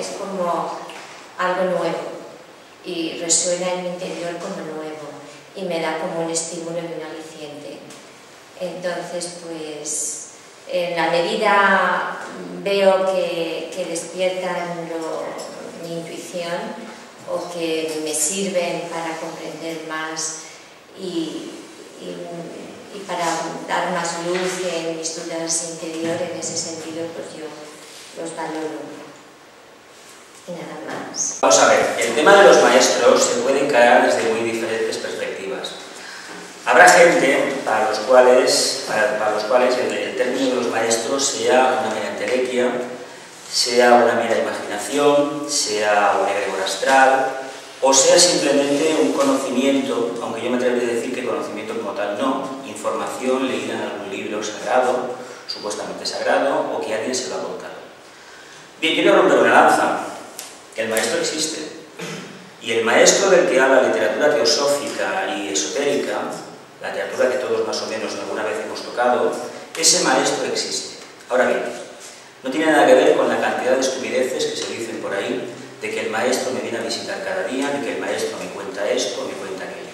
es como algo nuevo y resuena en mi interior como nuevo y me da como un estímulo y un aliciente. Entonces, pues, en la medida veo que despiertan mi intuición o que me sirven para comprender más y para dar más luz en mis dudas interiores, en ese sentido, pues yo los valoro. Y nada más. Vamos a ver, el tema de los maestros se puede encarar desde muy diferentes perspectivas. Habrá gente para los cuales el término de los maestros sea una mera entelequia, sea una mera imaginación, sea un egregor astral, o sea simplemente un conocimiento, aunque yo me atrevería a decir que conocimiento como tal no, información leída en algún libro sagrado, supuestamente sagrado, o que alguien se lo ha contado. Bien, quiero romper una lanza. El maestro existe. Y el maestro del que habla literatura teosófica y esotérica, la literatura que todos más o menos alguna vez hemos tocado, ese maestro existe. Ahora bien, no tiene nada que ver con la cantidad de estupideces que se dicen por ahí, de que el maestro me viene a visitar cada día, de que el maestro me cuenta esto, me cuenta aquello.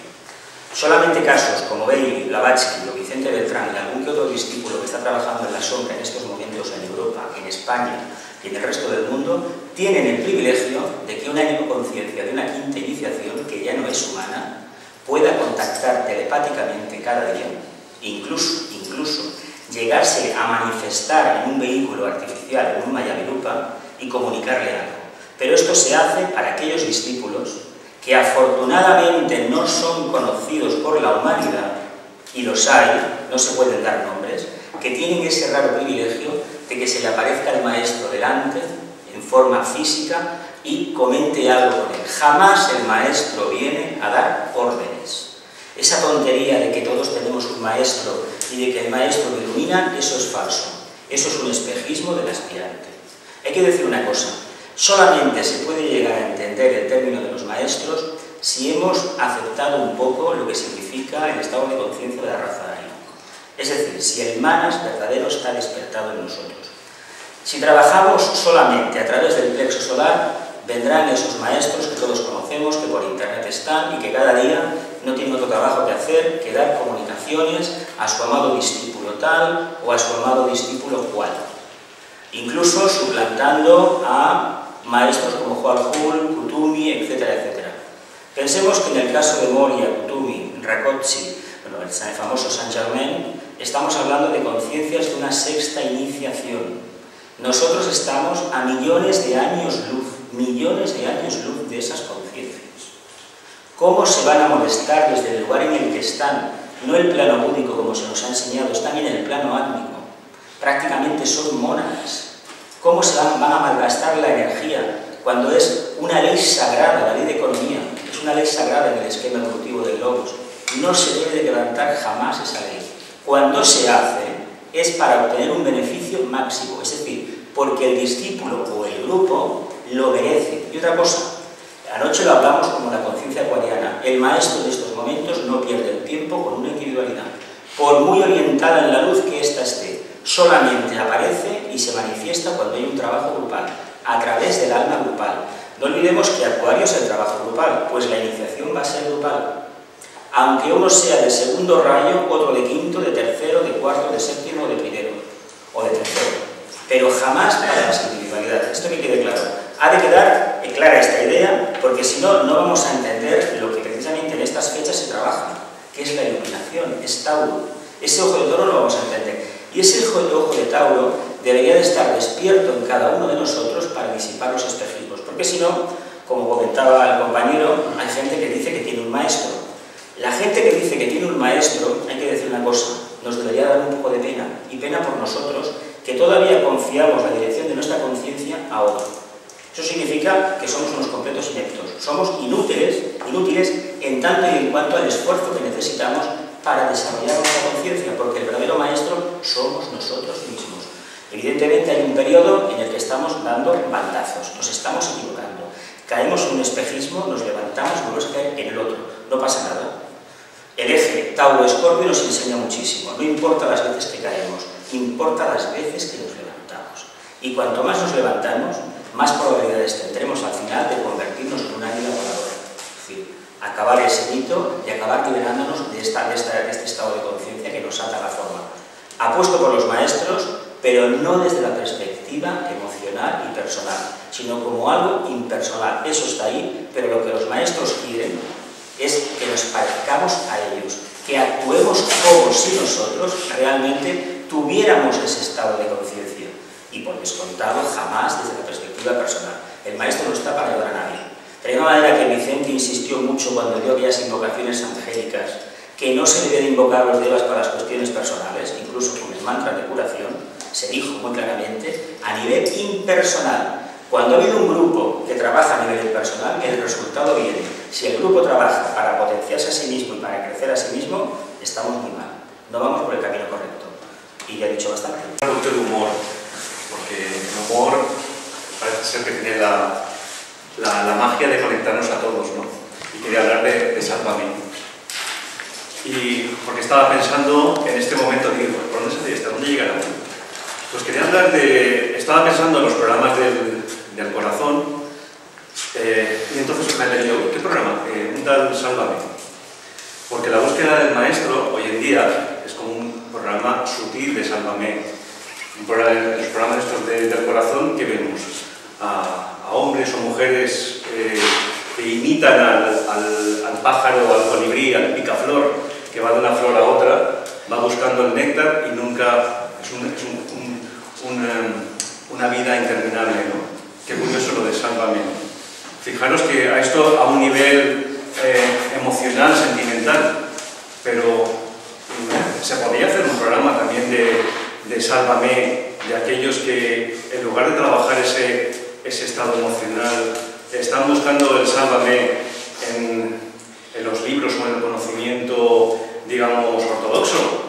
Solamente casos como Bailey, Blavatsky o Vicente Beltrán y algún que otro discípulo que está trabajando en la sombra en estos momentos en Europa, en España y en el resto del mundo, tienen el privilegio de que una conciencia de una quinta iniciación, que ya no es humana, pueda contactar telepáticamente cada día, incluso llegarse a manifestar en un vehículo artificial, en un Mayavirupa, y comunicarle algo. Pero esto se hace para aquellos discípulos que afortunadamente no son conocidos por la humanidad, y los hay, no se pueden dar nombres, que tienen ese raro privilegio de que se le aparezca el maestro delante, en forma física, y comente algo con él. Jamás el maestro viene a dar órdenes. Esa tontería de que todos tenemos un maestro y de que el maestro lo ilumina, eso es falso. Eso es un espejismo del aspirante. Hay que decir una cosa, solamente se puede llegar a entender el término de los maestros si hemos aceptado un poco lo que significa el estado de conciencia de la raza aria. Es decir, si el manas verdadero está despertado en nosotros. Si trabajamos solamente a través del plexo solar, vendrán esos maestros que todos conocemos, que por internet están y que cada día no tienen otro trabajo que hacer que dar comunicaciones a su amado discípulo tal o a su amado discípulo cual. Incluso suplantando a maestros como Juan Hul, Kutumi, etcétera, etcétera. Pensemos que en el caso de Moria, Kutumi, Rakotsi, bueno, el famoso Saint Germain, estamos hablando de conciencias de una sexta iniciación. Nosotros estamos a millones de años luz de esas conciencias. ¿Cómo se van a molestar desde el lugar en el que están? No el plano búdico, como se nos ha enseñado, están en el plano átmico. Prácticamente son mónadas. ¿Cómo se van a malgastar la energía cuando es una ley sagrada, la ley de economía? Es una ley sagrada en el esquema evolutivo del logos. No se debe de quebrantar jamás esa ley. Cuando se hace, es para obtener un beneficio máximo, es decir, porque el discípulo o el grupo lo merece. Y otra cosa, anoche lo hablamos como la conciencia acuariana, el maestro de estos momentos no pierde el tiempo con una individualidad. Por muy orientada en la luz que ésta esté, solamente aparece y se manifiesta cuando hay un trabajo grupal, a través del alma grupal. No olvidemos que Acuario es el trabajo grupal, pues la iniciación va a ser grupal. Aunque uno sea de segundo rayo, otro de quinto, de tercero, de cuarto, de séptimo, de primero o de tercero. Pero jamás para las individualidades. Esto que quede claro. Ha de quedar clara esta idea, porque si no, no vamos a entender lo que precisamente en estas fechas se trabaja, que es la iluminación, es Tauro. Ese ojo de toro lo vamos a entender. Y ese ojo de Tauro debería de estar despierto en cada uno de nosotros para disipar los espejismos. Porque si no, como comentaba el compañero, hay gente que dice que tiene un maestro. La gente que dice que tiene un maestro, hay que decir una cosa, nos debería dar un poco de pena, y pena por nosotros, que todavía confiamos la dirección de nuestra conciencia a otro. Eso significa que somos unos completos ineptos, somos inútiles en tanto y en cuanto al esfuerzo que necesitamos para desarrollar nuestra conciencia, porque el verdadero maestro somos nosotros mismos. Evidentemente hay un periodo en el que estamos dando bandazos, nos estamos equivocando, caemos en un espejismo, nos levantamos, volvemos a caer en el otro, no pasa nada. El eje Tauro-Escorpio nos enseña muchísimo, no importa las veces que caemos, importa las veces que nos levantamos. Y cuanto más nos levantamos, más probabilidades revés, tendremos al final de convertirnos en un águila voladora. Es decir, acabar ese mito y acabar liberándonos de este estado de conciencia que nos ata a la forma. Apuesto por los maestros, pero no desde la perspectiva emocional y personal, sino como algo impersonal. Eso está ahí, pero lo que los maestros quieren es que nos parezcamos a ellos, que actuemos como si nosotros realmente tuviéramos ese estado de conciencia. Y por descontado, jamás desde la perspectiva personal. El maestro no está para ayudar a nadie. De la misma manera que Vicente insistió mucho cuando dio aquellas invocaciones angélicas, que no se debe de invocar los devas para las cuestiones personales, incluso con el mantra de curación, se dijo muy claramente, a nivel impersonal. Cuando ha habido un grupo que trabaja a nivel impersonal, el resultado viene. Si el grupo trabaja para potenciarse a sí mismo y para crecer a sí mismo, estamos muy mal. No vamos por el camino correcto. Y ya he dicho bastante. Mucho de humor, porque el humor parece ser que tiene la magia de conectarnos a todos, ¿no? Y quería hablar de Sálvame. Y porque estaba pensando en este momento, digo, ¿por dónde se está? ¿Dónde llegará? Pues quería hablar estaba pensando en los programas del corazón, y entonces me he leído, ¿qué programa? Un tal Sálvame. Porque la búsqueda del maestro hoy en día es como un programa sutil de Sálvame. Los programas estos del corazón que vemos a hombres o mujeres que imitan al pájaro, al colibrí, al picaflor, que va de una flor a otra, va buscando el néctar y nunca... Es una vida interminable, ¿no? Qué curioso lo de Sálvame. Fijaros que a esto a un nivel emocional, sentimental, pero se podría hacer un programa también de Sálvame, de aquellos que en lugar de trabajar ese estado emocional, están buscando el Sálvame en los libros o en el conocimiento, digamos, ortodoxo.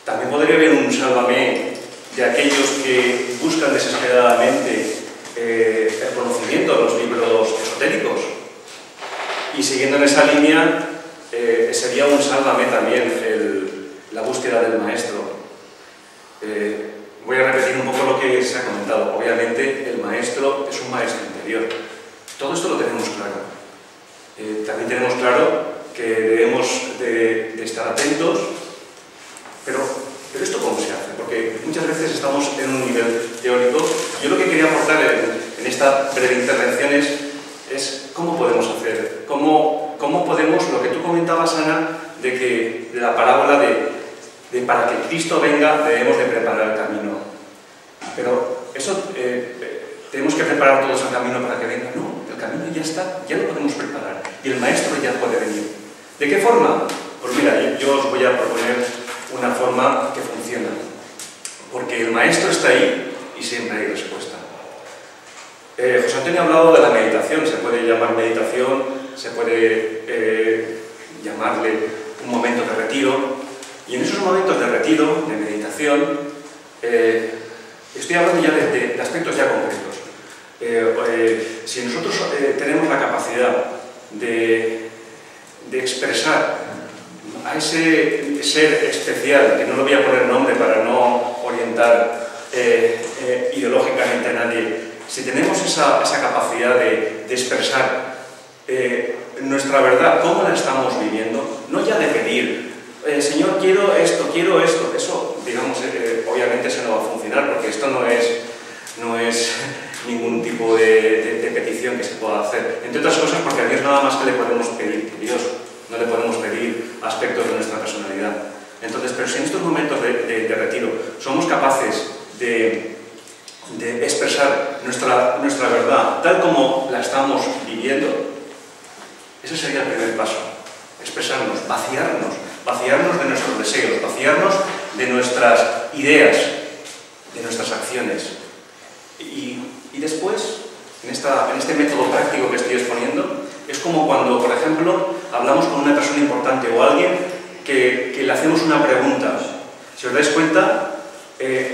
También podría haber un Sálvame de aquellos que buscan desesperadamente el conocimiento de los libros esotéricos. Y siguiendo en esa línea, sería un Sálvame también la búsqueda del maestro. Voy a repetir un poco lo que se ha comentado. Obviamente, el maestro es un maestro interior. Todo esto lo tenemos claro. También tenemos claro que debemos de estar atentos, pero ¿esto cómo se hace? Porque muchas veces estamos en un nivel teórico. Yo lo que quería aportar en esta breve intervención es cómo podemos hacer, cómo podemos, lo que tú comentabas, Ana, de la parábola de para que Cristo venga debemos de preparar el camino. Pero eso, tenemos que preparar todos el camino para que venga. No, el camino ya está, ya lo podemos preparar. Y el maestro ya puede venir. ¿De qué forma? Pues mira, yo os voy a proponer una forma que funciona. Porque el maestro está ahí y siempre hay respuesta. José Antonio ha hablado de la meditación. Se puede llamar meditación, se puede llamarle un momento de retiro. Y en esos momentos de retiro, de meditación, estoy hablando ya de aspectos ya concretos. Si nosotros tenemos la capacidad de expresar a ese ser especial, que no le voy a poner nombre para no orientar ideológicamente a nadie, si tenemos esa capacidad de expresar nuestra verdad, cómo la estamos viviendo, no ya de pedir, Señor, quiero esto, eso, digamos, obviamente eso no va a funcionar, porque esto no es ningún tipo de petición que se pueda hacer. Entre otras cosas, porque a Dios nada más que le podemos pedir, Dios, no le podemos pedir aspectos de nuestra personalidad. Entonces, pero si en estos momentos de retiro somos capaces de expresar nuestra verdad tal como la estamos viviendo, ese sería el primer paso. Expresarnos, vaciarnos de nuestros deseos, vaciarnos de nuestras ideas, de nuestras acciones. Y después, en este método práctico que estoy exponiendo, es como cuando, por ejemplo, hablamos con una persona importante o alguien que le hacemos una pregunta. Si os dais cuenta,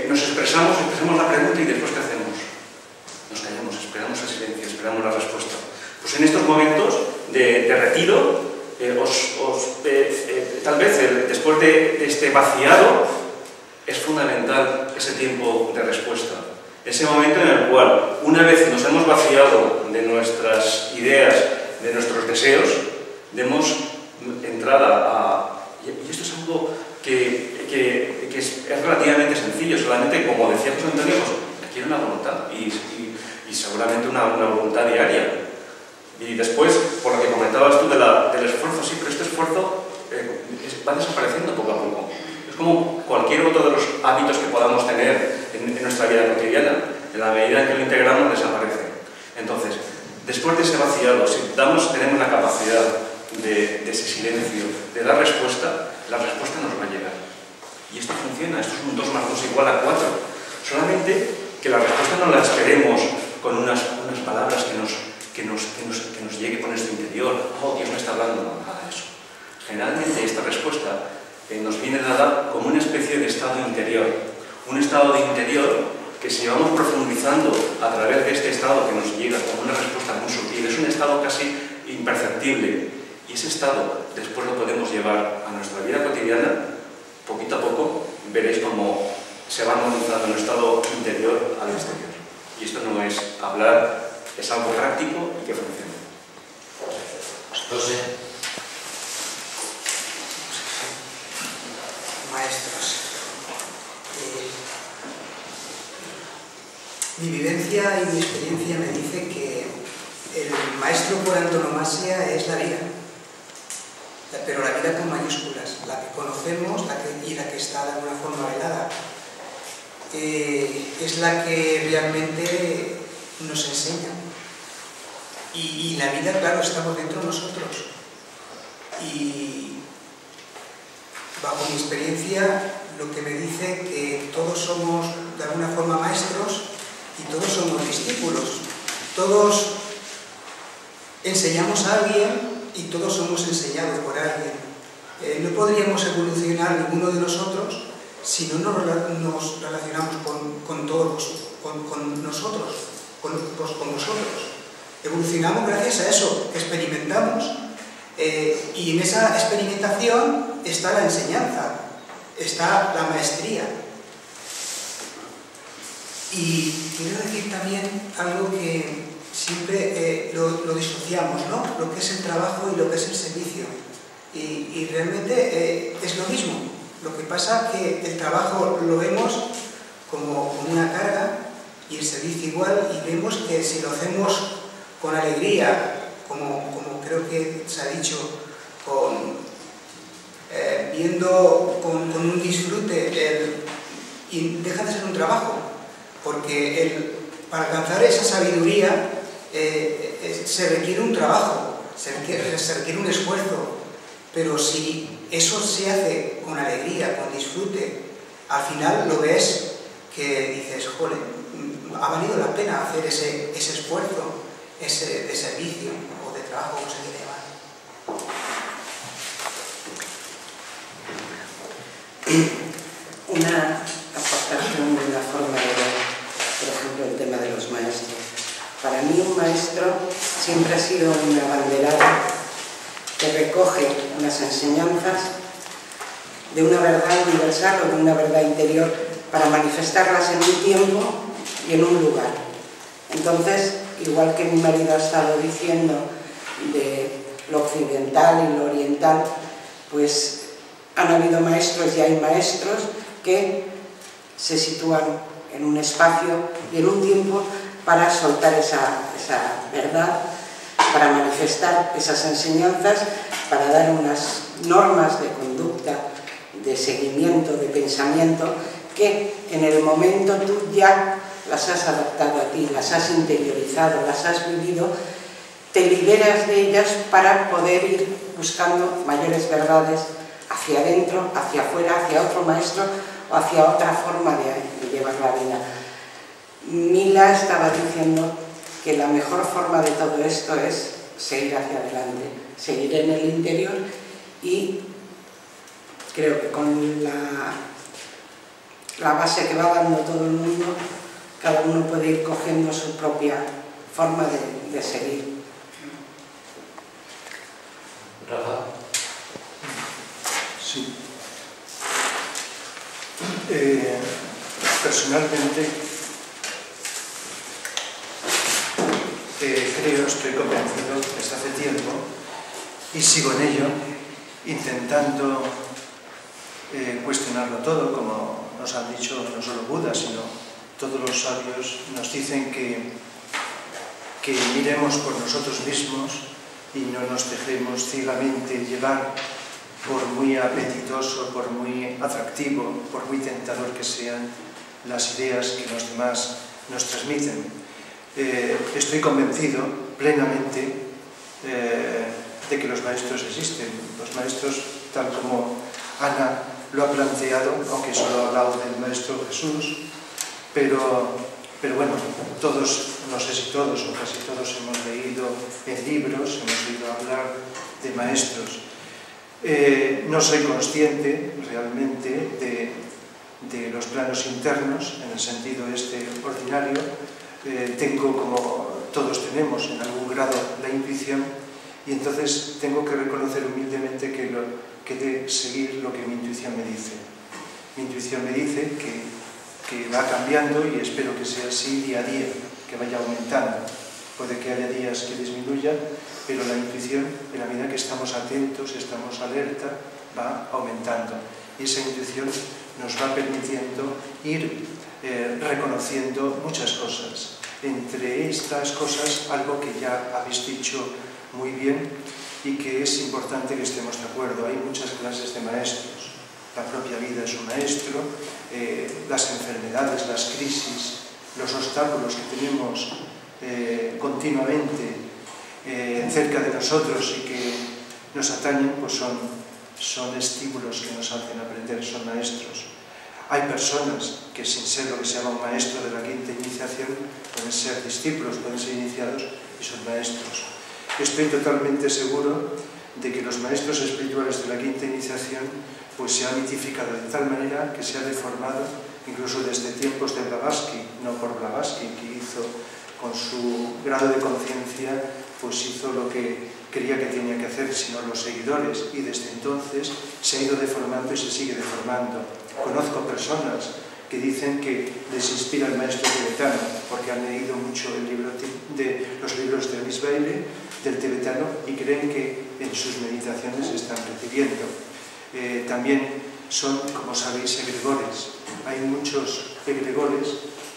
nos expresamos la pregunta y después ¿qué hacemos? Nos callamos, esperamos el silencio, esperamos la respuesta. Pues en estos momentos de retiro, tal vez después de este vaciado, es fundamental ese tiempo de respuesta. Ese momento en el cual, una vez nos hemos vaciado de nuestras ideas, de nuestros deseos, demos entrada a... Y esto es algo que es relativamente sencillo, solamente, como decía José Antonio, pues requiere una voluntad y seguramente una voluntad diaria. Y después, por lo que comentabas tú del esfuerzo, sí, pero este esfuerzo va desapareciendo poco a poco. Es como cualquier otro de los hábitos que podamos tener en nuestra vida cotidiana. En la medida en que lo integramos, desaparece. Entonces, después de ese vaciado, si tenemos la capacidad de ese silencio, de dar respuesta, la respuesta nos va a llegar. Y esto funciona, esto es un 2 más 2 igual a 4. Solamente que la respuesta no la esperemos con unas palabras que nos llegue por nuestro interior. Oh, Dios me está hablando, no, nada de eso. Generalmente esta respuesta nos viene dada como una especie de estado interior. Un estado de interior que si vamos profundizando a través de este estado que nos llega como una respuesta muy sutil, es un estado casi imperceptible. Y ese estado después lo podemos llevar a nuestra vida cotidiana, poquito a poco veréis cómo se va armonizando el estado interior al exterior. Y esto no es hablar, es algo práctico y que funciona. José. Maestros. Mi vivencia y mi experiencia me dice que el maestro por antonomasia es la vida, pero la vida con mayúsculas, la que conocemos y la que está de alguna forma velada. Es la que realmente nos enseña. Y la vida, claro, estamos dentro de nosotros. Y bajo mi experiencia, lo que me dice que todos somos de alguna forma maestros y todos somos discípulos. Todos enseñamos a alguien y todos somos enseñados por alguien. No podríamos evolucionar ninguno de nosotros si no nos relacionamos con todos, con nosotros, con vosotros. Evolucionamos gracias a eso, experimentamos. Y en esa experimentación está la enseñanza, está la maestría. Y quiero decir también algo que siempre lo disociamos, ¿no? Lo que es el trabajo y lo que es el servicio. Y realmente es lo mismo. Lo que pasa es que el trabajo lo vemos como una carga y el servicio igual, y vemos que si lo hacemos con alegría, como creo que se ha dicho, viendo con un disfrute, y deja de ser un trabajo, porque para alcanzar esa sabiduría se requiere un trabajo, se requiere un esfuerzo, pero si eso se hace con alegría, con disfrute, al final lo ves que dices, joder, ha valido la pena hacer ese esfuerzo, de servicio o de trabajo, como se quiere llamar. Una aportación de la forma de ver, por ejemplo, el tema de los maestros. Para mí un maestro siempre ha sido un abanderado que recoge unas enseñanzas de una verdad universal o de una verdad interior para manifestarlas en un tiempo y en un lugar. Entonces, igual que mi marido ha estado diciendo de lo occidental y lo oriental, pues han habido maestros y hay maestros que se sitúan en un espacio y en un tiempo para soltar esa verdad, para manifestar esas enseñanzas, para dar unas normas de conducta, de seguimiento, de pensamiento, que en el momento tú ya las has adaptado a ti, las has interiorizado, las has vivido, te liberas de ellas para poder ir buscando mayores verdades hacia adentro, hacia afuera, hacia otro maestro o hacia otra forma de llevar la vida. Mila estaba diciendo que la mejor forma de todo esto es seguir hacia adelante, seguir en el interior, y creo que con la base que va dando todo el mundo, cada uno puede ir cogiendo su propia forma de seguir. Rafa. Sí. Personalmente, creo, estoy convencido desde hace tiempo y sigo en ello, intentando cuestionarlo todo, como nos han dicho no solo Buda, sino todos los sabios nos dicen que miremos por nosotros mismos y no nos dejemos ciegamente llevar por muy apetitoso, por muy atractivo, por muy tentador que sean las ideas que los demás nos transmiten. Estoy convencido plenamente de que los maestros existen. Los maestros, tal como Ana lo ha planteado, aunque solo ha hablado del Maestro Jesús, pero bueno, todos, no sé si todos o casi todos hemos leído en libros, hemos oído hablar de maestros. No soy consciente realmente de los planos internos, en el sentido ordinario. Tengo, como todos tenemos, en algún grado la intuición, y entonces tengo que reconocer humildemente que de seguir lo que mi intuición me dice. Mi intuición me dice que va cambiando, y espero que sea así día a día, que vaya aumentando. Puede que haya días que disminuyan, pero la intuición, en la medida que estamos atentos, estamos alerta, va aumentando. Y esa intuición nos va permitiendo ir reconociendo muchas cosas. Entre estas cosas, algo que ya habéis dicho muy bien y que es importante que estemos de acuerdo. Hay muchas clases de maestros. La propia vida es un maestro, las enfermedades, las crisis, los obstáculos que tenemos continuamente cerca de nosotros y que nos atañen, pues son estímulos que nos hacen aprender, son maestros. Hay personas que, sin ser lo que se llama un maestro de la quinta iniciación, pueden ser discípulos, pueden ser iniciados y son maestros. Estoy totalmente seguro de que los maestros espirituales de la quinta iniciación pues se han mitificado de tal manera que se ha deformado, incluso desde tiempos de Blavatsky, no por Blavatsky, que hizo con su grado de conciencia, pues hizo lo que creía que tenía que hacer, sino los seguidores, y desde entonces se ha ido deformando y se sigue deformando. Conozco personas que dicen que les inspira el maestro tibetano porque han leído mucho los libros de Miss Bailey, del tibetano, y creen que en sus meditaciones están recibiendo. También son, como sabéis, egregores. Hay muchos egregores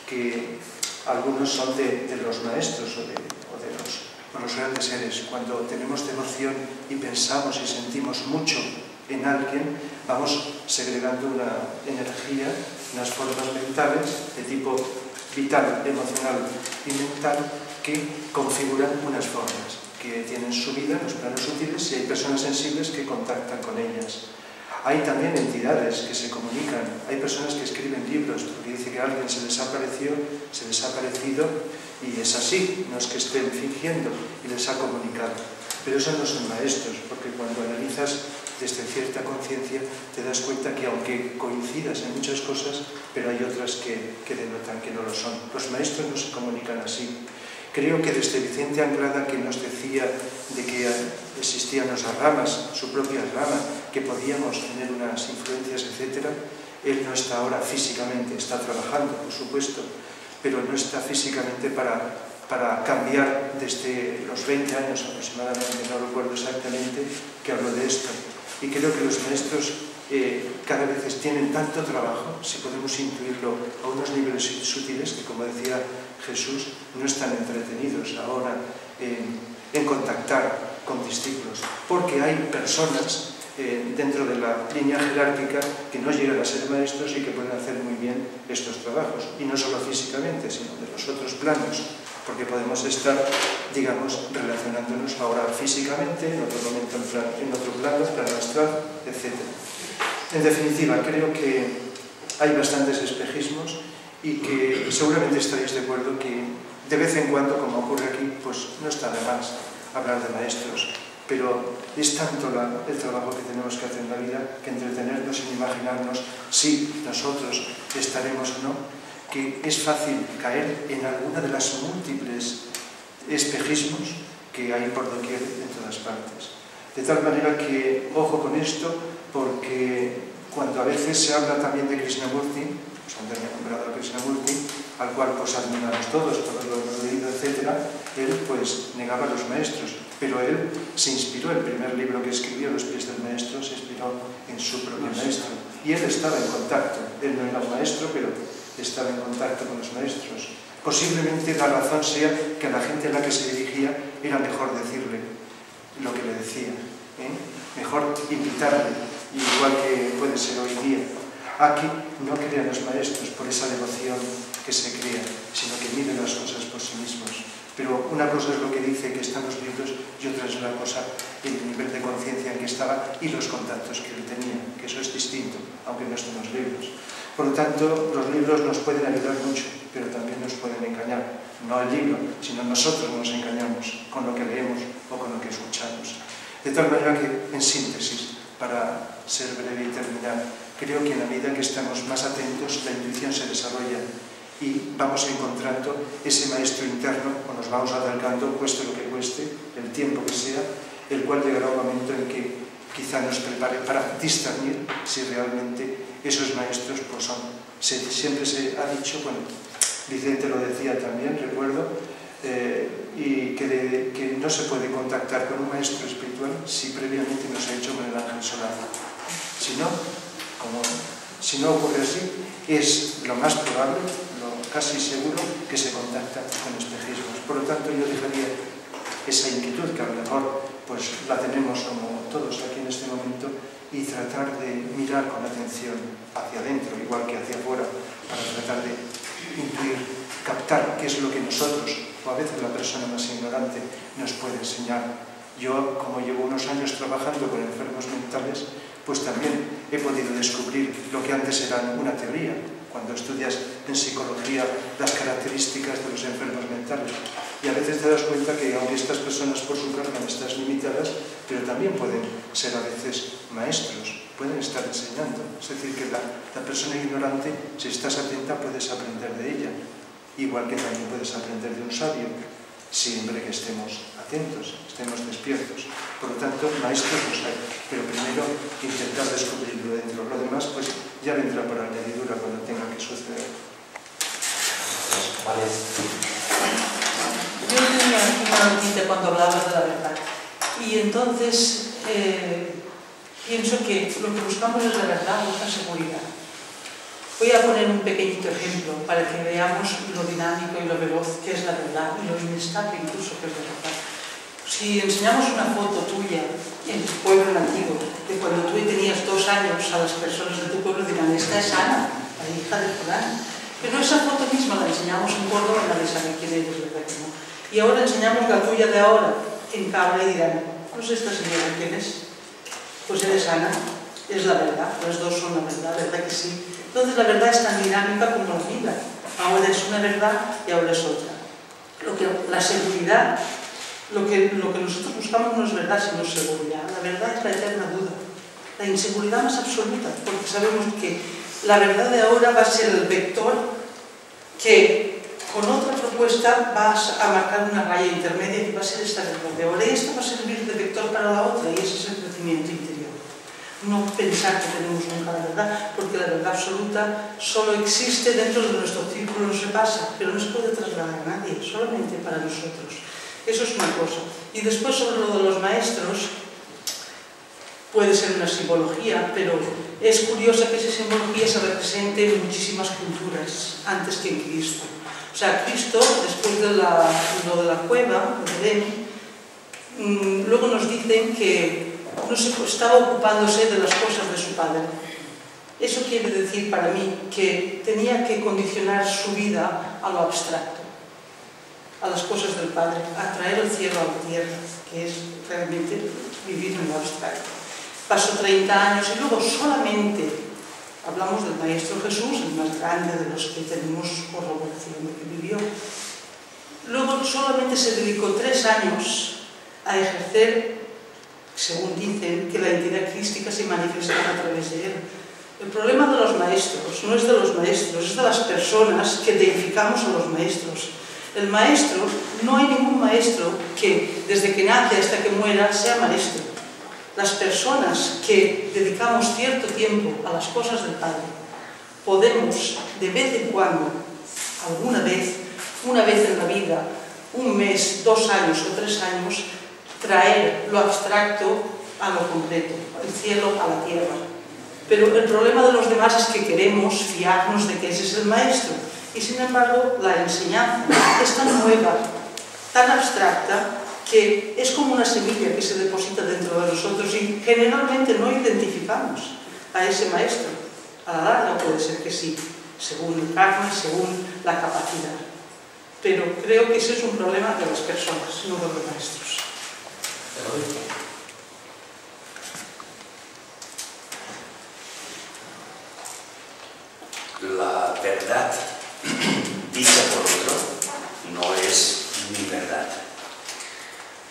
que algunos son de los maestros o de los grandes seres. Cuando tenemos devoción y pensamos y sentimos mucho en alguien, vamos segregando una energía, unas formas mentales de tipo vital, emocional y mental que configuran unas formas que tienen su vida en los planos sutiles, y hay personas sensibles que contactan con ellas. Hay también entidades que se comunican, hay personas que escriben libros porque dice que alguien se les ha aparecido y es así, no es que estén fingiendo, y les ha comunicado. Pero esos no son maestros, porque cuando analizas desde cierta conciencia te das cuenta que aunque coincidas en muchas cosas, pero hay otras que denotan que no lo son. Los maestros no se comunican así. Creo que desde Vicente Anglada, que nos decía de que existían nuestras ramas, su propia rama, que podíamos tener unas influencias, etc., él no está ahora físicamente, está trabajando, por supuesto, pero no está físicamente para cambiar desde los 20 años aproximadamente, no recuerdo exactamente, que habló de esto. Y creo que los maestros cada vez tienen tanto trabajo, si podemos intuirlo a unos niveles sutiles, que, como decía Jesús, no están entretenidos ahora en contactar con discípulos, porque hay personas dentro de la línea jerárquica que no llegan a ser maestros y que pueden hacer muy bien estos trabajos, y no solo físicamente, sino de los otros planos, porque podemos estar, digamos, relacionándonos ahora físicamente, en otro momento en otro plano astral, etc. En definitiva, creo que hay bastantes espejismos y que seguramente estaréis de acuerdo que de vez en cuando, como ocurre aquí, pues no está de más hablar de maestros, pero es tanto el trabajo que tenemos que hacer en la vida que entretenernos en imaginarnos si nosotros estaremos o no, que es fácil caer en alguna de las múltiples espejismos que hay por doquier en todas partes. De tal manera que, ojo con esto, porque cuando a veces se habla también de Krishnamurti, pues antes me he nombrado a Krishnamurti, al cual pues admiramos todos lo hemos leído, etc., él pues negaba a los maestros, pero él se inspiró, el primer libro que escribió, Los pies del maestro, se inspiró en su propio maestro, y él estaba en contacto, él no era un maestro, pero estaba en contacto con los maestros. Posiblemente la razón sea que a la gente a la que se dirigía era mejor decirle lo que le decía, mejor invitarle, igual que puede ser hoy día. Aquí no crean los maestros por esa devoción que se crea, sino que miren las cosas por sí mismos. Pero una cosa es lo que dice que están los libros y otra es la cosa, el nivel de conciencia en que estaba y los contactos que él tenía, que eso es distinto, aunque no estén los libros. Por lo tanto, los libros nos pueden ayudar mucho, pero también nos pueden engañar. No el libro, sino nosotros nos engañamos con lo que leemos o con lo que escuchamos. De tal manera que, en síntesis, para ser breve y terminar, creo que en la medida que estamos más atentos, la intuición se desarrolla y vamos encontrando ese maestro interno, o nos vamos acercando, cueste lo que cueste, el tiempo que sea, el cual llegará un momento en que quizá nos prepare para discernir si realmente esos maestros pues son. Siempre se ha dicho, bueno, Vicente lo decía también, recuerdo, y que no se puede contactar con un maestro espiritual si previamente no se ha hecho con el ángel solar. Si no ocurre así, es lo más probable, lo casi seguro, que se contacta con espejismos. Por lo tanto, yo dejaría esa inquietud, que a lo mejor pues, la tenemos como todos aquí en este momento, y tratar de mirar con atención hacia adentro, igual que hacia afuera, para tratar de intuir, captar qué es lo que nosotros, o a veces la persona más ignorante, nos puede enseñar. Yo, como llevo unos años trabajando con enfermos mentales, pues también he podido descubrir lo que antes era una teoría, cuando estudias en psicología las características de los enfermos mentales. Y a veces te das cuenta que aunque estas personas por su carga están limitadas, pero también pueden ser a veces maestros, pueden estar enseñando. Es decir, que la persona ignorante, si estás atenta, puedes aprender de ella. Igual que también puedes aprender de un sabio, siempre que estemos atentos, estemos despiertos. Por lo tanto, maestros los hay, pero primero intentar descubrirlo dentro. Lo demás, pues ya vendrá por añadidura cuando tenga que suceder. Vale. Yo tenía una noticia cuando hablabas de la verdad y entonces pienso que lo que buscamos es la verdad, la seguridad. Voy a poner un pequeñito ejemplo para que veamos lo dinámico y lo veloz que es la verdad y lo inestable incluso que es la verdad. Si enseñamos una foto tuya en tu pueblo nativo, de cuando tú tenías 2 años, a las personas de tu pueblo dirán, esta es Ana, la hija de fulano. Pero esa foto misma la enseñamos en Córdoba y nadie sabe quién eres, ¿verdad que no? Y ahora enseñamos la tuya de ahora en Cabra y dirán, no sé esta señora quién es. Pues eres Ana, es la verdad, las dos son la verdad que sí. Entonces la verdad es tan dinámica como la vida. Ahora es una verdad y ahora es otra. La seguridad, lo que nosotros buscamos no es verdad sino seguridad. La verdad es la eterna duda, la inseguridad más absoluta, porque sabemos que la verdad de ahora va a ser el vector que con otra propuesta vas a marcar una raya intermedia que va a ser esta verdad de ahora y esta va a servir de vector para la otra y ese es el crecimiento interior. No pensar que tenemos nunca la verdad, porque la verdad absoluta solo existe dentro de nuestro círculo, no se pasa, pero no se puede trasladar a nadie, solamente para nosotros. Eso es una cosa. Y después sobre lo de los maestros, puede ser una simbología, pero es curioso que esa simbología se represente en muchísimas culturas antes que en Cristo. O sea, Cristo, después de lo de la cueva, de Belén, luego nos dicen que no se estaba ocupándose de las cosas de su padre. Eso quiere decir para mí que tenía que condicionar su vida a lo abstracto, a las cosas del Padre, a traer el cielo a la tierra, que es realmente vivir en lo abstracto. Pasó 30 años y luego solamente hablamos del Maestro Jesús, el más grande de los que tenemos corroboración de que vivió. Luego solamente se dedicó 3 años a ejercer, según dicen, que la entidad crística se manifestara a través de él. El problema de los maestros no es de los maestros, es de las personas que deificamos a los maestros. El maestro, no hay ningún maestro que desde que nace hasta que muera sea maestro. Las personas que dedicamos cierto tiempo a las cosas del Padre podemos de vez en cuando alguna vez, una vez en la vida, un mes, 2 años o 3 años, traer lo abstracto a lo concreto, el cielo a la tierra. Pero el problema de los demás es que queremos fiarnos de que ese es el maestro. Y sin embargo, la enseñanza es tan nueva, tan abstracta, que es como una semilla que se deposita dentro de nosotros y generalmente no identificamos a ese maestro. A la larga puede ser que sí, según el karma, según la capacidad. Pero creo que ese es un problema de las personas, no de los maestros. La verdad dicha por otro no es mi verdad.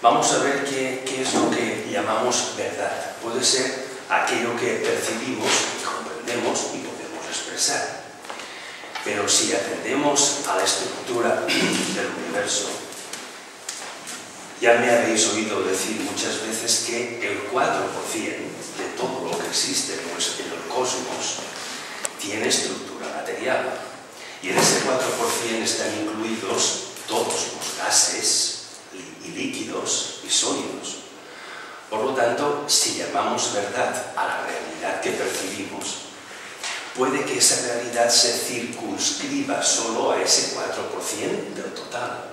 Vamos a ver qué es lo que llamamos verdad. Puede ser aquello que percibimos y comprendemos y podemos expresar. Pero si atendemos a la estructura del universo, ya me habéis oído decir muchas veces que el 4% de todo lo que existe en el cosmos tiene estructura material. Y en ese 4% están incluidos todos los gases y líquidos y sólidos. Por lo tanto, si llamamos verdad a la realidad que percibimos, puede que esa realidad se circunscriba solo a ese 4% del total.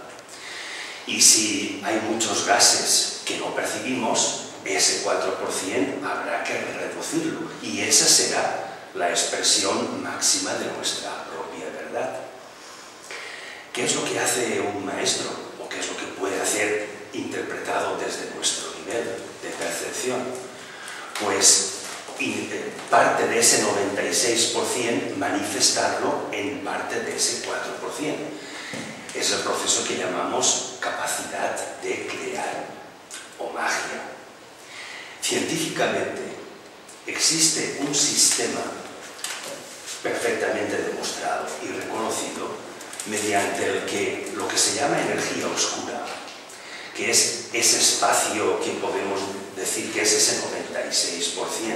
Y si hay muchos gases que no percibimos, ese 4% habrá que reducirlo. Y esa será la expresión máxima de nuestra propia verdad. ¿Qué es lo que hace un maestro? ¿O qué es lo que puede hacer interpretado desde nuestro nivel de percepción? Pues parte de ese 96% manifestarlo en parte de ese 4%. Es el proceso que llamamos capacidad de crear o magia. Científicamente existe un sistema perfectamente demostrado y reconocido mediante el que lo que se llama energía oscura, que es ese espacio que podemos decir que es ese 96%,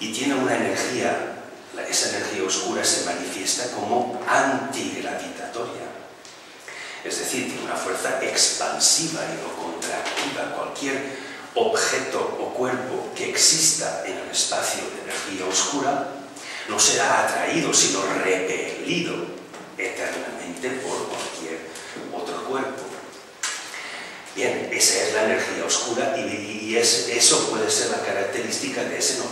y tiene una energía, esa energía oscura se manifiesta como antigravitatoria. Es decir, tiene una fuerza expansiva y no contractiva. Cualquier objeto o cuerpo que exista en el espacio de energía oscura no será atraído, sino repelido eternamente por cualquier otro cuerpo. Bien, esa es la energía oscura y eso puede ser la característica de ese 96%.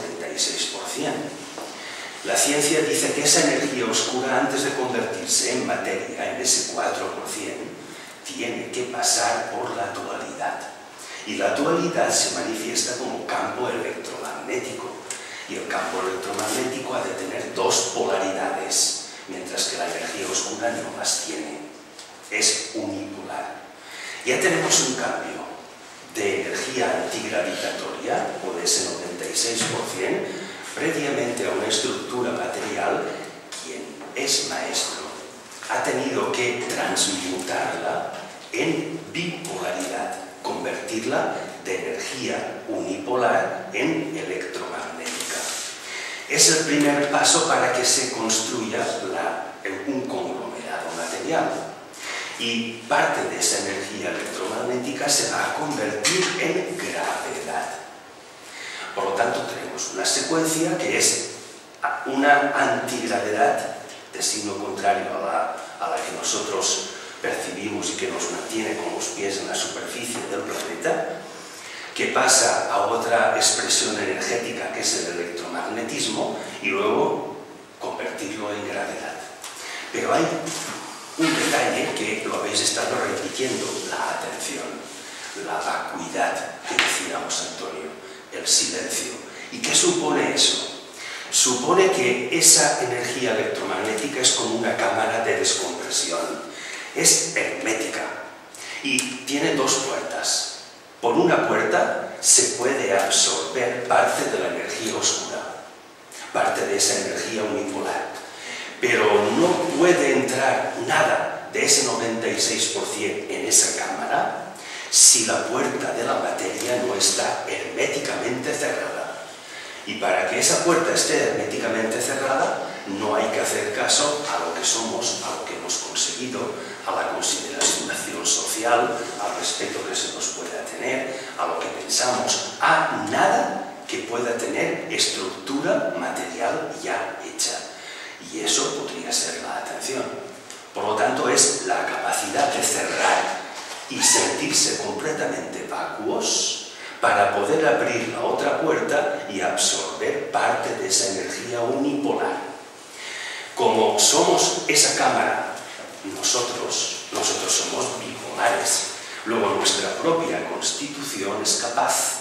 La ciencia dice que esa energía oscura, antes de convertirse en materia, en ese 4%, tiene que pasar por la dualidad. Y la dualidad se manifiesta como campo electromagnético. Y el campo electromagnético ha de tener 2 polaridades, mientras que la energía oscura no las tiene. Es unipolar. Ya tenemos un cambio de energía antigravitatoria, o de ese 96%, previamente a una estructura material. Quien es maestro ha tenido que transmutarla en bipolaridad, convertirla de energía unipolar en electromagnética. Es el primer paso para que se construya un conglomerado material. Y parte de esa energía electromagnética se va a convertir en gravedad. Por lo tanto, tenemos una secuencia que es una antigravedad de signo contrario a la que nosotros percibimos y que nos mantiene con los pies en la superficie del planeta, que pasa a otra expresión energética que es el electromagnetismo y luego convertirlo en gravedad. Pero hay un detalle que lo habéis estado repitiendo: la atención, la vacuidad que decíamos, Antonio, el silencio. ¿Y qué supone eso? Supone que esa energía electromagnética es como una cámara de descompresión. Es hermética y tiene 2 puertas. Por una puerta se puede absorber parte de la energía oscura, parte de esa energía unipolar, pero no puede entrar nada de ese 96% en esa cámara si la puerta de la materia no está herméticamente cerrada. Y para que esa puerta esté herméticamente cerrada, no hay que hacer caso a lo que somos, a lo que hemos conseguido, a la consideración social, al respeto que se nos pueda tener, a lo que pensamos, a nada que pueda tener estructura material ya hecha. Y eso podría ser la atención. Por lo tanto, es la capacidad de cerrar y sentirse completamente vacuos para poder abrir la otra puerta y absorber parte de esa energía unipolar. Como somos esa cámara, nosotros somos bipolares. Luego nuestra propia constitución es capaz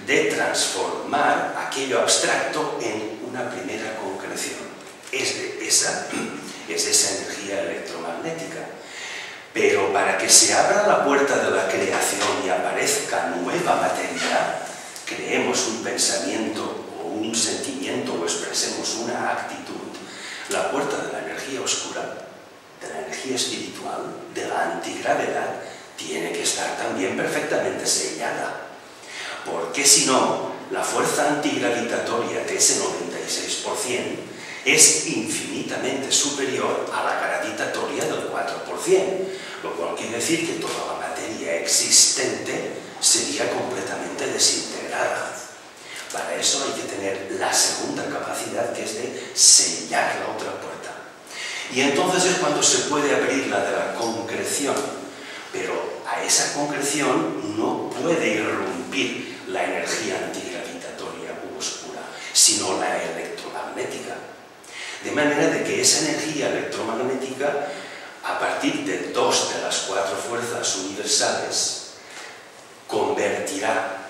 de transformar aquello abstracto en una primera concreción. Esa es esa energía electromagnética. Pero para que se abra la puerta de la creación y aparezca nueva materia, creemos un pensamiento o un sentimiento o expresemos una actitud, la puerta de la energía oscura, de la energía espiritual, de la antigravedad, tiene que estar también perfectamente sellada. Porque si no, la fuerza antigravitatoria de ese 96% es infinitamente superior a la gravitatoria del 4%, lo cual quiere decir que toda la materia existente sería completamente desintegrada. Para eso hay que tener la segunda capacidad, que es de sellar la otra puerta. Y entonces es cuando se puede abrir la de la concreción, pero a esa concreción no puede irrumpir la energía antigravitatoria u oscura, sino la electromagnética. De manera de que esa energía electromagnética, a partir de 2 de las 4 fuerzas universales, convertirá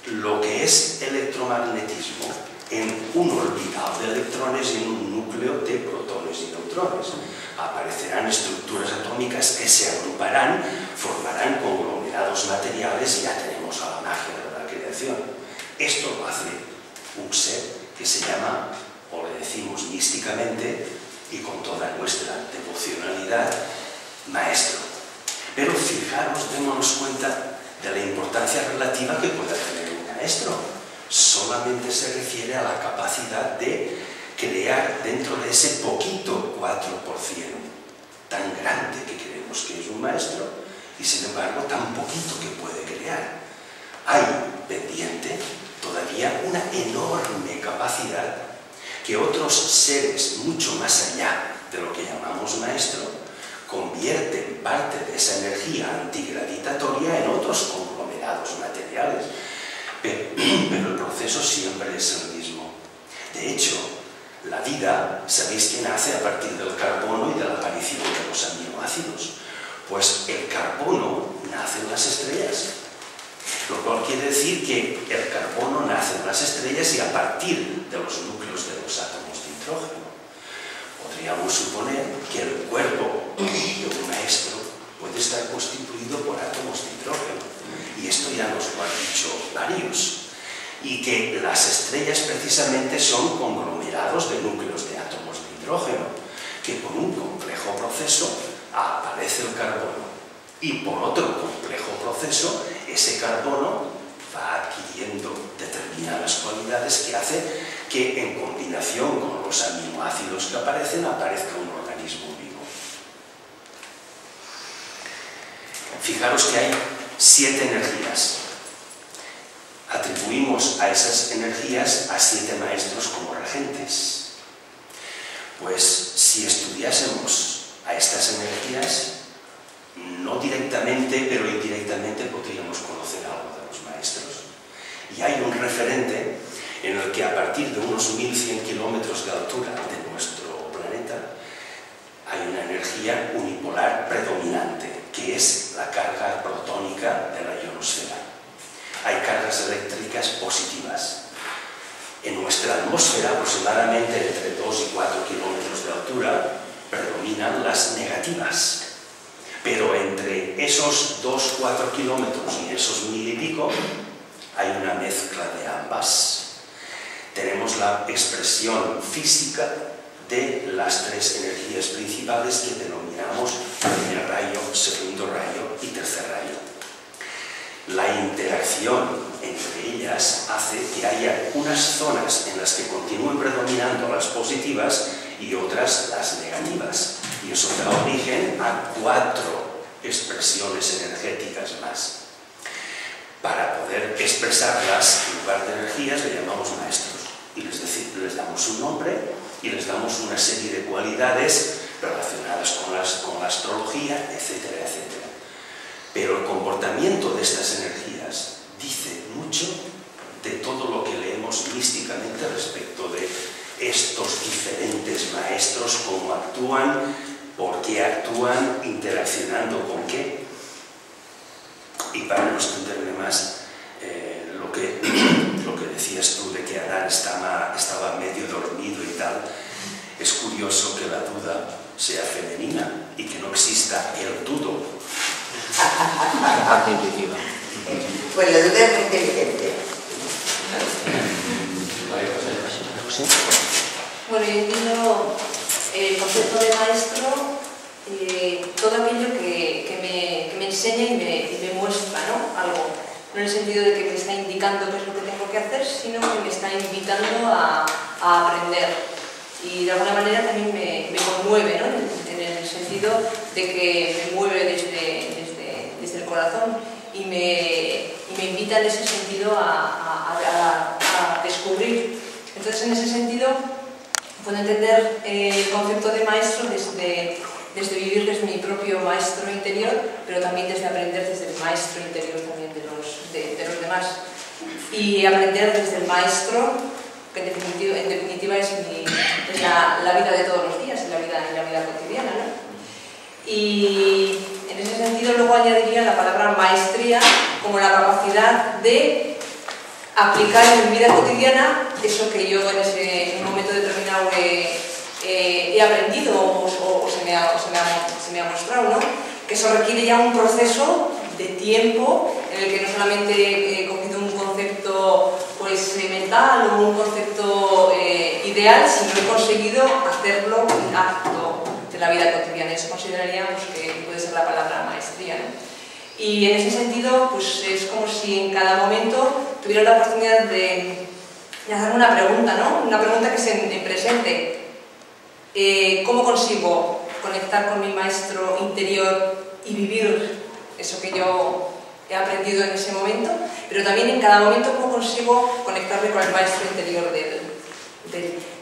lo que es electromagnetismo en un orbital de electrones y en un núcleo de protones y neutrones. Aparecerán estructuras atómicas que se agruparán, formarán conglomerados materiales y ya tenemos a la magia de la creación. Esto lo hace un ser que se llama, o le decimos místicamente y con toda nuestra devocionalidad, maestro. Pero fijaros, démonos cuenta de la importancia relativa que pueda tener un maestro. Solamente se refiere a la capacidad de crear dentro de ese poquito 4% tan grande que creemos que es un maestro y sin embargo tan poquito que puede crear. Hay pendiente todavía una enorme capacidad que otros seres mucho más allá de lo que llamamos maestro convierten parte de esa energía antigravitatoria en otros conglomerados materiales. Pero el proceso siempre es el mismo. De hecho, la vida, ¿sabéis que nace a partir del carbono y de la aparición de los aminoácidos? Pues el carbono nace en las estrellas. Lo cual quiere decir que el carbono nace en las estrellas y a partir de los núcleos de los átomos de hidrógeno. Podríamos suponer que el cuerpo de un maestro puede estar constituido por átomos de hidrógeno. Y esto ya nos lo han dicho varios. Y que las estrellas precisamente son conglomerados de núcleos de átomos de hidrógeno, que por un complejo proceso aparece el carbono. Y por otro complejo proceso, ese carbono va adquiriendo determinadas cualidades que hace que en combinación con los aminoácidos que aparecen, aparezca un organismo vivo. Fijaros que hay 7 energías. Atribuimos a esas energías a 7 maestros como regentes. Pues si estudiásemos a estas energías, no directamente, pero indirectamente podríamos conocer algo de los maestros. Y hay un referente en el que a partir de unos 1100 kilómetros de altura de nuestro planeta hay una energía unipolar predominante, que es la carga protónica de la ionosfera. Hay cargas eléctricas positivas. En nuestra atmósfera, aproximadamente entre 2 y 4 kilómetros de altura, predominan las negativas. Pero entre esos 2-4 kilómetros y esos 1000 y pico, hay una mezcla de ambas. Tenemos la expresión física de las 3 energías principales que denominamos primer rayo, segundo rayo y tercer rayo. La interacción entre ellas hace que haya unas zonas en las que continúen predominando las positivas y otras las negativas. Y eso da origen a 4 expresiones energéticas más. Para poder expresarlas en lugar de energías le llamamos maestros y les damos un nombre y les damos una serie de cualidades relacionadas con la astrología, etcétera, etcétera. Pero el comportamiento de estas energías dice mucho de todo lo que leemos místicamente respecto de estos diferentes maestros, cómo actúan, por qué actúan, interaccionando con qué. Y para no extenderme más, lo que decías tú de que Adán estaba medio dormido y tal, es curioso que la duda sea femenina y que no exista el dudo. Parte intuitiva. Pues la duda es muy inteligente. Bueno, yo entiendo el concepto de maestro, todo aquello que me enseña y me muestra, ¿no? Algo. No en el sentido de que me está indicando qué es lo que tengo que hacer, sino que me está invitando a aprender. Y de alguna manera también me conmueve, ¿no? En el sentido de que me mueve desde el corazón y me invita en ese sentido a descubrir. Entonces, en ese sentido, puedo entender el concepto de maestro desde vivir desde mi propio maestro interior, pero también desde aprender desde el maestro interior también de los demás. Y aprender desde el maestro, que en definitiva es la vida de todos los días, la vida cotidiana, ¿no? Y en ese sentido luego añadiría la palabra maestría como la capacidad de aplicar en mi vida cotidiana eso que yo en un momento determinado he aprendido o se me ha mostrado, ¿no? Que eso requiere ya un proceso de tiempo en el que no solamente he cogido un concepto pues, mental o un concepto ideal, sino he conseguido hacerlo un acto de la vida cotidiana. Eso consideraríamos que puede ser la palabra maestría, ¿no? Y en ese sentido, pues es como si en cada momento tuviera la oportunidad de hacer una pregunta, ¿no? Una pregunta que es en presente. ¿Cómo consigo conectar con mi maestro interior y vivir eso que yo he aprendido en ese momento? Pero también en cada momento, ¿cómo consigo conectarme con el maestro interior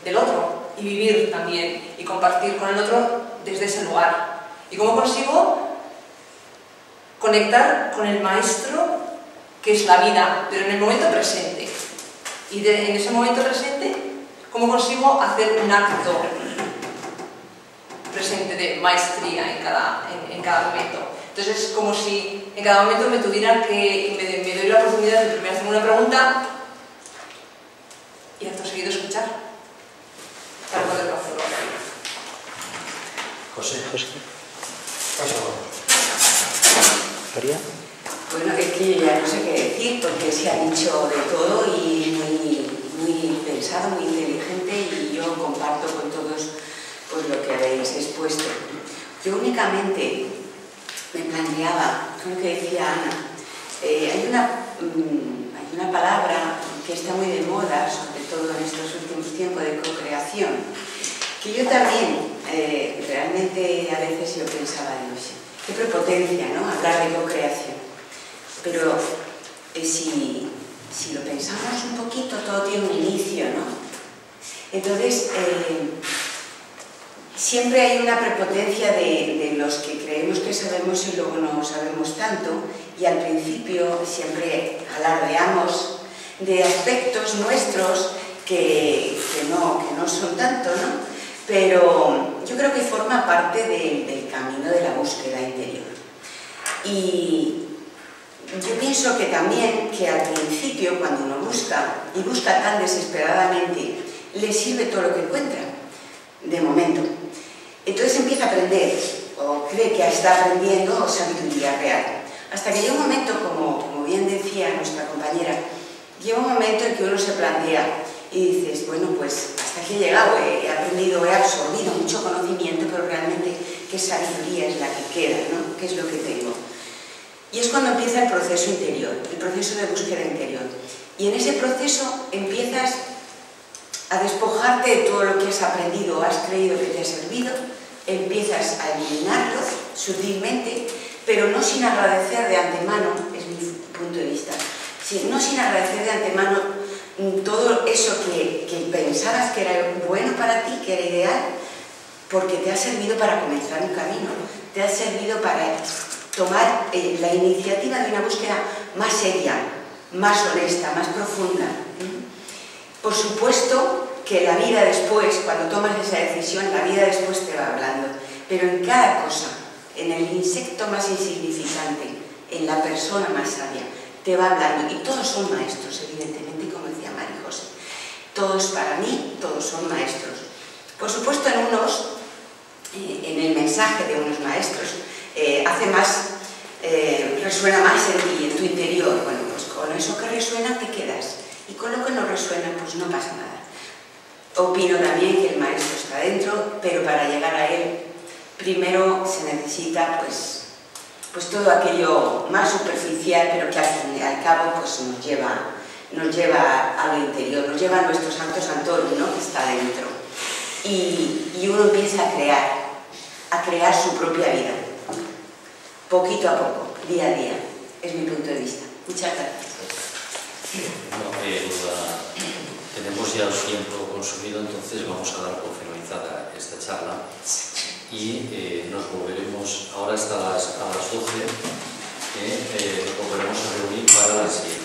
del otro? Y vivir también y compartir con el otro desde ese lugar. ¿Y cómo consigo conectar con el maestro que es la vida, pero en el momento presente? Y en ese momento presente, ¿cómo consigo hacer un acto presente de maestría en cada momento? Entonces es como si en cada momento me tuvieran que, me doy la oportunidad de primero hacerme una pregunta y acto seguido escuchar para poder hacerlo. José. María. Bueno, es que ya no sé qué decir porque se ha dicho de todo y muy pensado, muy inteligente, y yo comparto con todos pues, lo que habéis expuesto. Yo únicamente me planteaba, como que decía Ana, hay una palabra que está muy de moda, sobre todo en estos últimos tiempos, de co-creación, que yo también realmente a veces yo pensaba, Dios, qué prepotencia, ¿no? Hablar de co-creación. Pero si lo pensamos un poquito, todo tiene un inicio, ¿no? Entonces, siempre hay una prepotencia de los que creemos que sabemos y luego no sabemos tanto, y al principio siempre alardeamos de aspectos nuestros que no son tanto, ¿no? Pero yo creo que forma parte del camino de la búsqueda interior. Y yo pienso que también que al principio, cuando uno busca, y busca tan desesperadamente, le sirve todo lo que encuentra, de momento. Entonces empieza a aprender, o cree que está aprendiendo sabiduría real. Hasta que llega un momento, como bien decía nuestra compañera, llega un momento en que uno se plantea y dices, bueno, pues hasta aquí he llegado, he aprendido, he absorbido mucho conocimiento, pero realmente qué sabiduría es la que queda, ¿no? ¿Qué es lo que tengo? Y es cuando empieza el proceso interior, el proceso de búsqueda interior. Y en ese proceso empiezas a despojarte de todo lo que has aprendido o has creído que te ha servido, empiezas a eliminarlo sutilmente, pero no sin agradecer de antemano, es mi punto de vista, no sin agradecer de antemano todo eso que pensabas que era bueno para ti, que era ideal, porque te ha servido para comenzar un camino, te ha servido para tomar la iniciativa de una búsqueda más seria, más honesta, más profunda. Por supuesto que la vida después, cuando tomas esa decisión, la vida después te va hablando, pero en cada cosa, en el insecto más insignificante, en la persona más sabia, te va hablando, y todos son maestros, evidentemente, como decía María José. Todos, para mí, todos son maestros. Por supuesto, en el mensaje de unos maestros, resuena más en ti, en tu interior. Bueno, pues con eso que resuena te quedas, y con lo que no resuena, pues no pasa nada. Opino también que el maestro está dentro, pero para llegar a él, primero se necesita pues todo aquello más superficial, pero que al fin y al cabo pues nos lleva a lo interior, nos lleva a nuestro santo santorum, ¿no?, que está dentro. Y uno empieza a crear su propia vida, poquito a poco, día a día. Es mi punto de vista. Muchas gracias. No hay duda. Tenemos ya el tiempo consumido, entonces vamos a dar por finalizada esta charla y nos volveremos ahora hasta las 12, nos volveremos a reunir para la siguiente.